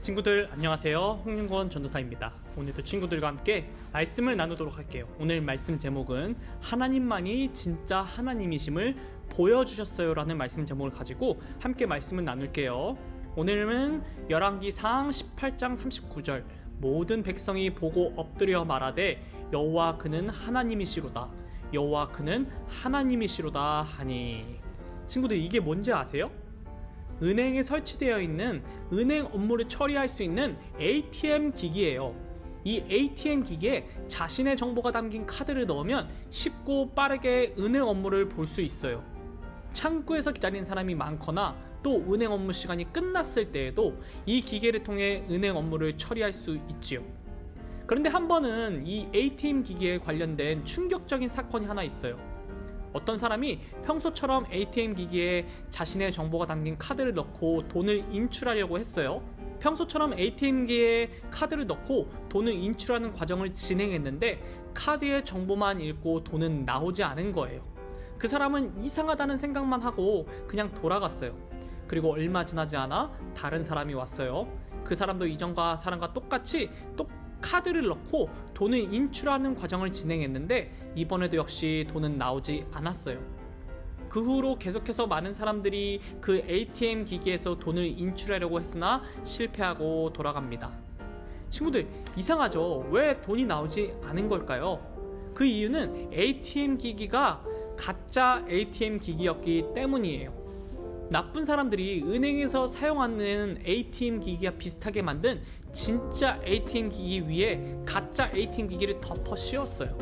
친구들 안녕하세요. 홍윤권 전도사입니다. 오늘도 친구들과 함께 말씀을 나누도록 할게요. 오늘 말씀 제목은 하나님만이 진짜 하나님이심을 보여주셨어요 라는 말씀 제목을 가지고 함께 말씀을 나눌게요. 오늘은 열왕기상 18장 39절 모든 백성이 보고 엎드려 말하되 여호와 그는 하나님이시로다. 여호와 그는 하나님이시로다 하니. 친구들 이게 뭔지 아세요? 은행에 설치되어 있는 은행 업무를 처리할 수 있는 ATM 기기예요. 이 ATM 기기에 자신의 정보가 담긴 카드를 넣으면 쉽고 빠르게 은행 업무를 볼 수 있어요. 창구에서 기다리는 사람이 많거나 또 은행 업무 시간이 끝났을 때에도 이 기계를 통해 은행 업무를 처리할 수 있지요. 그런데 한 번은 이 ATM 기기에 관련된 충격적인 사건이 하나 있어요. 어떤 사람이 평소처럼 ATM 기기에 자신의 정보가 담긴 카드를 넣고 돈을 인출하려고 했어요. 평소처럼 ATM기에 카드를 넣고 돈을 인출하는 과정을 진행했는데 카드의 정보만 읽고 돈은 나오지 않은 거예요. 그 사람은 이상하다는 생각만 하고 그냥 돌아갔어요. 그리고 얼마 지나지 않아 다른 사람이 왔어요. 그 사람도 이전과 사람과 똑같이 카드를 넣고 돈을 인출하는 과정을 진행했는데 이번에도 역시 돈은 나오지 않았어요. 그 후로 계속해서 많은 사람들이 그 ATM 기기에서 돈을 인출하려고 했으나 실패하고 돌아갑니다. 친구들 이상하죠? 왜 돈이 나오지 않은 걸까요? 그 이유는 ATM 기기가 가짜 ATM 기기였기 때문이에요. 나쁜 사람들이 은행에서 사용하는 ATM 기기가 비슷하게 만든 진짜 ATM 기기 위에 가짜 ATM 기기를 덮어 씌웠어요.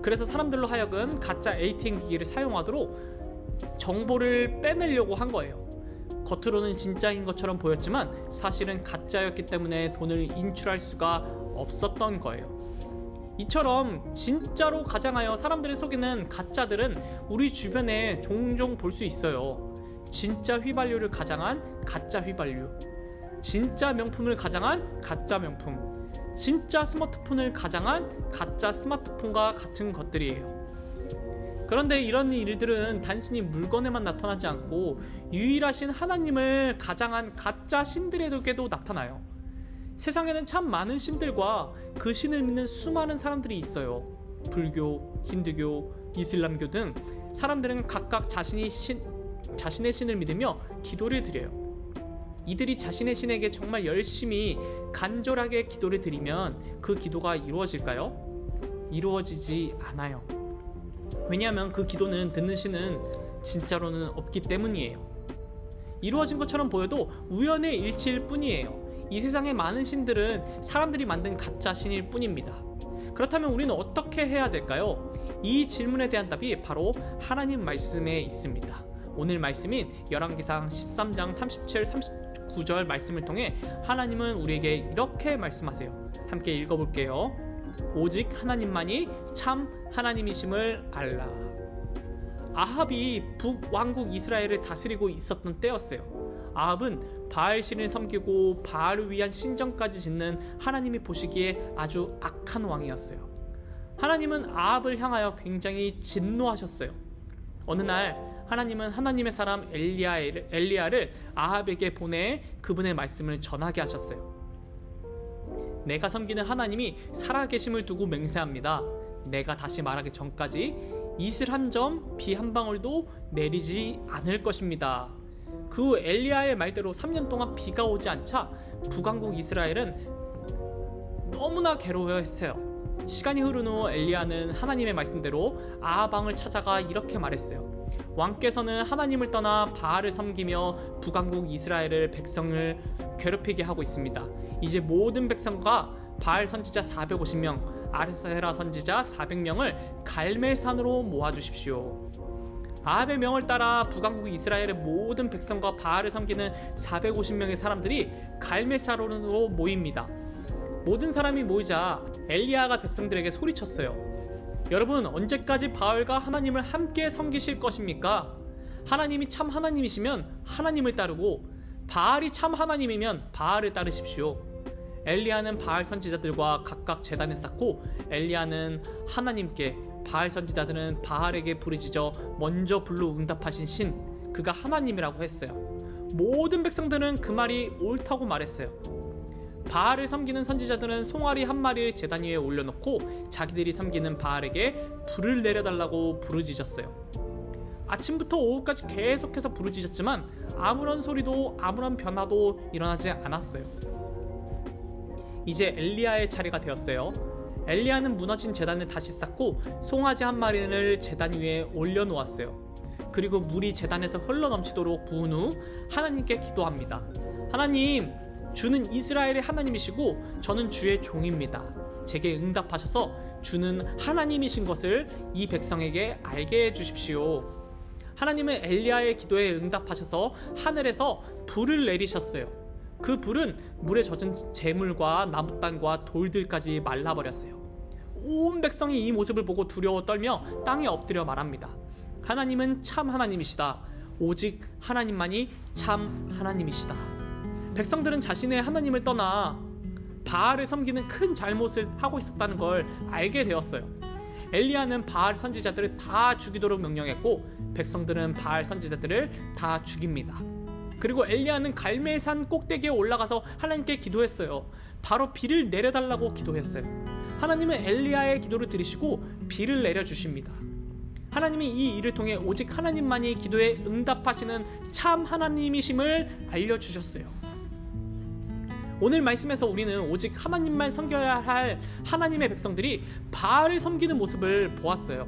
그래서 사람들로 하여금 가짜 ATM 기기를 사용하도록 정보를 빼내려고 한 거예요. 겉으로는 진짜인 것처럼 보였지만 사실은 가짜였기 때문에 돈을 인출할 수가 없었던 거예요. 이처럼 진짜로 가장하여 사람들을 속이는 가짜들은 우리 주변에 종종 볼 수 있어요. 진짜 휘발유를 가장한 가짜 휘발유, 진짜 명품을 가장한 가짜 명품, 진짜 스마트폰을 가장한 가짜 스마트폰과 같은 것들이에요. 그런데 이런 일들은 단순히 물건에만 나타나지 않고 유일하신 하나님을 가장한 가짜 신들에게도 나타나요. 세상에는 참 많은 신들과 그 신을 믿는 수많은 사람들이 있어요. 불교, 힌두교, 이슬람교 등 사람들은 각각 자신의 신을 믿으며 기도를 드려요. 이들이 자신의 신에게 정말 열심히 간절하게 기도를 드리면 그 기도가 이루어질까요? 이루어지지 않아요. 왜냐하면 그 기도는 듣는 신은 진짜로는 없기 때문이에요. 이루어진 것처럼 보여도 우연의 일치일 뿐이에요. 이 세상의 많은 신들은 사람들이 만든 가짜 신일 뿐입니다. 그렇다면 우리는 어떻게 해야 될까요? 이 질문에 대한 답이 바로 하나님 말씀에 있습니다. 오늘 말씀인 열왕기상 13장 37, 39절 말씀을 통해 하나님은 우리에게 이렇게 말씀하세요. 함께 읽어볼게요. 오직 하나님만이 참 하나님이심을 알라. 아합이 북왕국 이스라엘을 다스리고 있었던 때였어요. 아합은 바알신을 섬기고 바알을 위한 신전까지 짓는 하나님이 보시기에 아주 악한 왕이었어요. 하나님은 아합을 향하여 굉장히 진노하셨어요. 어느 날 하나님은 하나님의 사람 엘리야를 아합에게 보내 그분의 말씀을 전하게 하셨어요. 내가 섬기는 하나님이 살아계심을 두고 맹세합니다. 내가 다시 말하기 전까지 이슬 한 점, 비 한 방울도 내리지 않을 것입니다. 그 후 엘리야의 말대로 3년 동안 비가 오지 않자 북왕국 이스라엘은 너무나 괴로워했어요. 시간이 흐른 후 엘리야는 하나님의 말씀대로 아합 왕을 찾아가 이렇게 말했어요. 왕께서는 하나님을 떠나 바알을 섬기며 북왕국 이스라엘을 백성을 괴롭히게 하고 있습니다. 이제 모든 백성과 바알 선지자 450명, 아세라 선지자 400명을 갈멜산으로 모아주십시오. 아합의 명을 따라 북왕국 이스라엘의 모든 백성과 바알을 섬기는 450명의 사람들이 갈멜산으로 모입니다. 모든 사람이 모이자 엘리야가 백성들에게 소리쳤어요. 여러분, 언제까지 바알과 하나님을 함께 섬기실 것입니까? 하나님이 참 하나님이시면 하나님을 따르고 바알이 참 하나님이면 바알을 따르십시오. 엘리야는 바알 선지자들과 각각 제단을 쌓고 엘리야는 하나님께, 바알 선지자들은 바알에게 부르짖어 먼저 불러 응답하신 신, 그가 하나님이라고 했어요. 모든 백성들은 그 말이 옳다고 말했어요. 바알을 섬기는 선지자들은 송아리 한 마리를 제단 위에 올려놓고 자기들이 섬기는 바알에게 불을 내려달라고 부르짖었어요. 아침부터 오후까지 계속해서 부르짖었지만 아무런 소리도 아무런 변화도 일어나지 않았어요. 이제 엘리야의 차례가 되었어요. 엘리야는 무너진 제단을 다시 쌓고 송아지 한 마리를 제단 위에 올려놓았어요. 그리고 물이 제단에서 흘러넘치도록 부은 후 하나님께 기도합니다. 하나님, 주는 이스라엘의 하나님이시고 저는 주의 종입니다. 제게 응답하셔서 주는 하나님이신 것을 이 백성에게 알게 해주십시오. 하나님은 엘리야의 기도에 응답하셔서 하늘에서 불을 내리셨어요. 그 불은 물에 젖은 재물과 나무땅과 돌들까지 말라버렸어요. 온 백성이 이 모습을 보고 두려워 떨며 땅에 엎드려 말합니다. 하나님은 참 하나님이시다. 오직 하나님만이 참 하나님이시다. 백성들은 자신의 하나님을 떠나 바알을 섬기는 큰 잘못을 하고 있었다는 걸 알게 되었어요. 엘리야는 바알 선지자들을 다 죽이도록 명령했고 백성들은 바알 선지자들을 다 죽입니다. 그리고 엘리야는 갈멜산 꼭대기에 올라가서 하나님께 기도했어요. 바로 비를 내려달라고 기도했어요. 하나님은 엘리야의 기도를 들으시고 비를 내려주십니다. 하나님이 이 일을 통해 오직 하나님만이 기도에 응답하시는 참 하나님이심을 알려주셨어요. 오늘 말씀에서 우리는 오직 하나님만 섬겨야 할 하나님의 백성들이 바알을 섬기는 모습을 보았어요.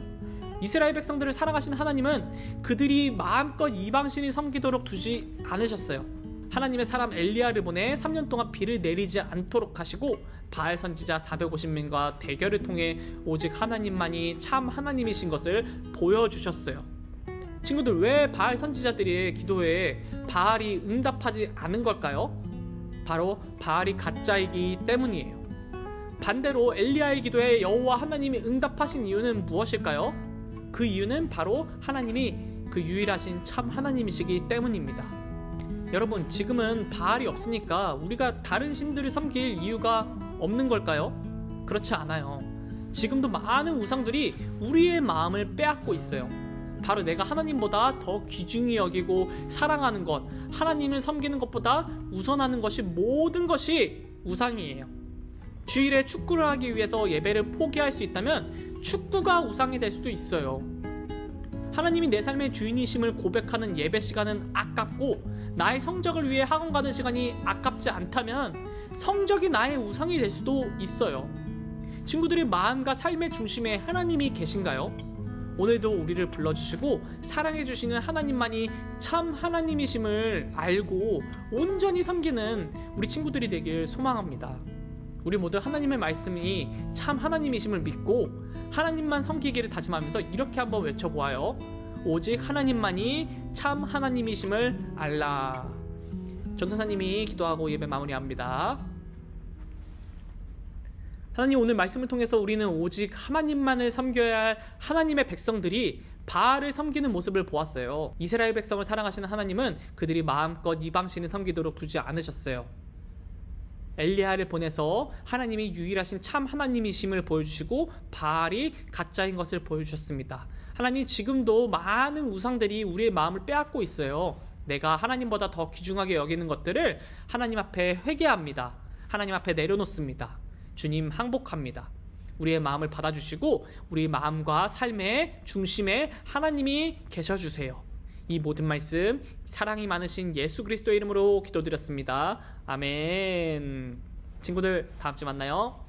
이스라엘 백성들을 사랑하신 하나님은 그들이 마음껏 이방신을 섬기도록 두지 않으셨어요. 하나님의 사람 엘리야를 보내 3년 동안 비를 내리지 않도록 하시고 바알 선지자 450명과 대결을 통해 오직 하나님만이 참 하나님이신 것을 보여주셨어요. 친구들, 왜 바알 선지자들의 기도에 바알이 응답하지 않은 걸까요? 바로 바알이 가짜이기 때문이에요. 반대로 엘리야의 기도에 여호와 하나님이 응답하신 이유는 무엇일까요? 그 이유는 바로 하나님이 그 유일하신 참 하나님이시기 때문입니다. 여러분, 지금은 바알이 없으니까 우리가 다른 신들을 섬길 이유가 없는 걸까요? 그렇지 않아요. 지금도 많은 우상들이 우리의 마음을 빼앗고 있어요. 바로 내가 하나님보다 더 귀중히 여기고 사랑하는 것, 하나님을 섬기는 것보다 우선하는 것이 모든 것이 우상이에요. 주일에 축구를 하기 위해서 예배를 포기할 수 있다면 축구가 우상이 될 수도 있어요. 하나님이 내 삶의 주인이심을 고백하는 예배 시간은 아깝고 나의 성적을 위해 학원 가는 시간이 아깝지 않다면 성적이 나의 우상이 될 수도 있어요. 친구들의 마음과 삶의 중심에 하나님이 계신가요? 오늘도 우리를 불러주시고 사랑해주시는 하나님만이 참 하나님이심을 알고 온전히 섬기는 우리 친구들이 되길 소망합니다. 우리 모두 하나님의 말씀이 참 하나님이심을 믿고 하나님만 섬기기를 다짐하면서 이렇게 한번 외쳐보아요. 오직 하나님만이 참 하나님이심을 알라. 전도사님이 기도하고 예배 마무리합니다. 하나님, 오늘 말씀을 통해서 우리는 오직 하나님만을 섬겨야 할 하나님의 백성들이 바알을 섬기는 모습을 보았어요. 이스라엘 백성을 사랑하시는 하나님은 그들이 마음껏 이방신을 섬기도록 두지 않으셨어요. 엘리야를 보내서 하나님이 유일하신 참 하나님이심을 보여주시고 바알이 가짜인 것을 보여주셨습니다. 하나님, 지금도 많은 우상들이 우리의 마음을 빼앗고 있어요. 내가 하나님보다 더 귀중하게 여기는 것들을 하나님 앞에 회개합니다. 하나님 앞에 내려놓습니다. 주님, 항복합니다. 우리의 마음을 받아주시고 우리 마음과 삶의 중심에 하나님이 계셔주세요. 이 모든 말씀 사랑이 많으신 예수 그리스도의 이름으로 기도드렸습니다. 아멘. 친구들, 다음 주에 만나요.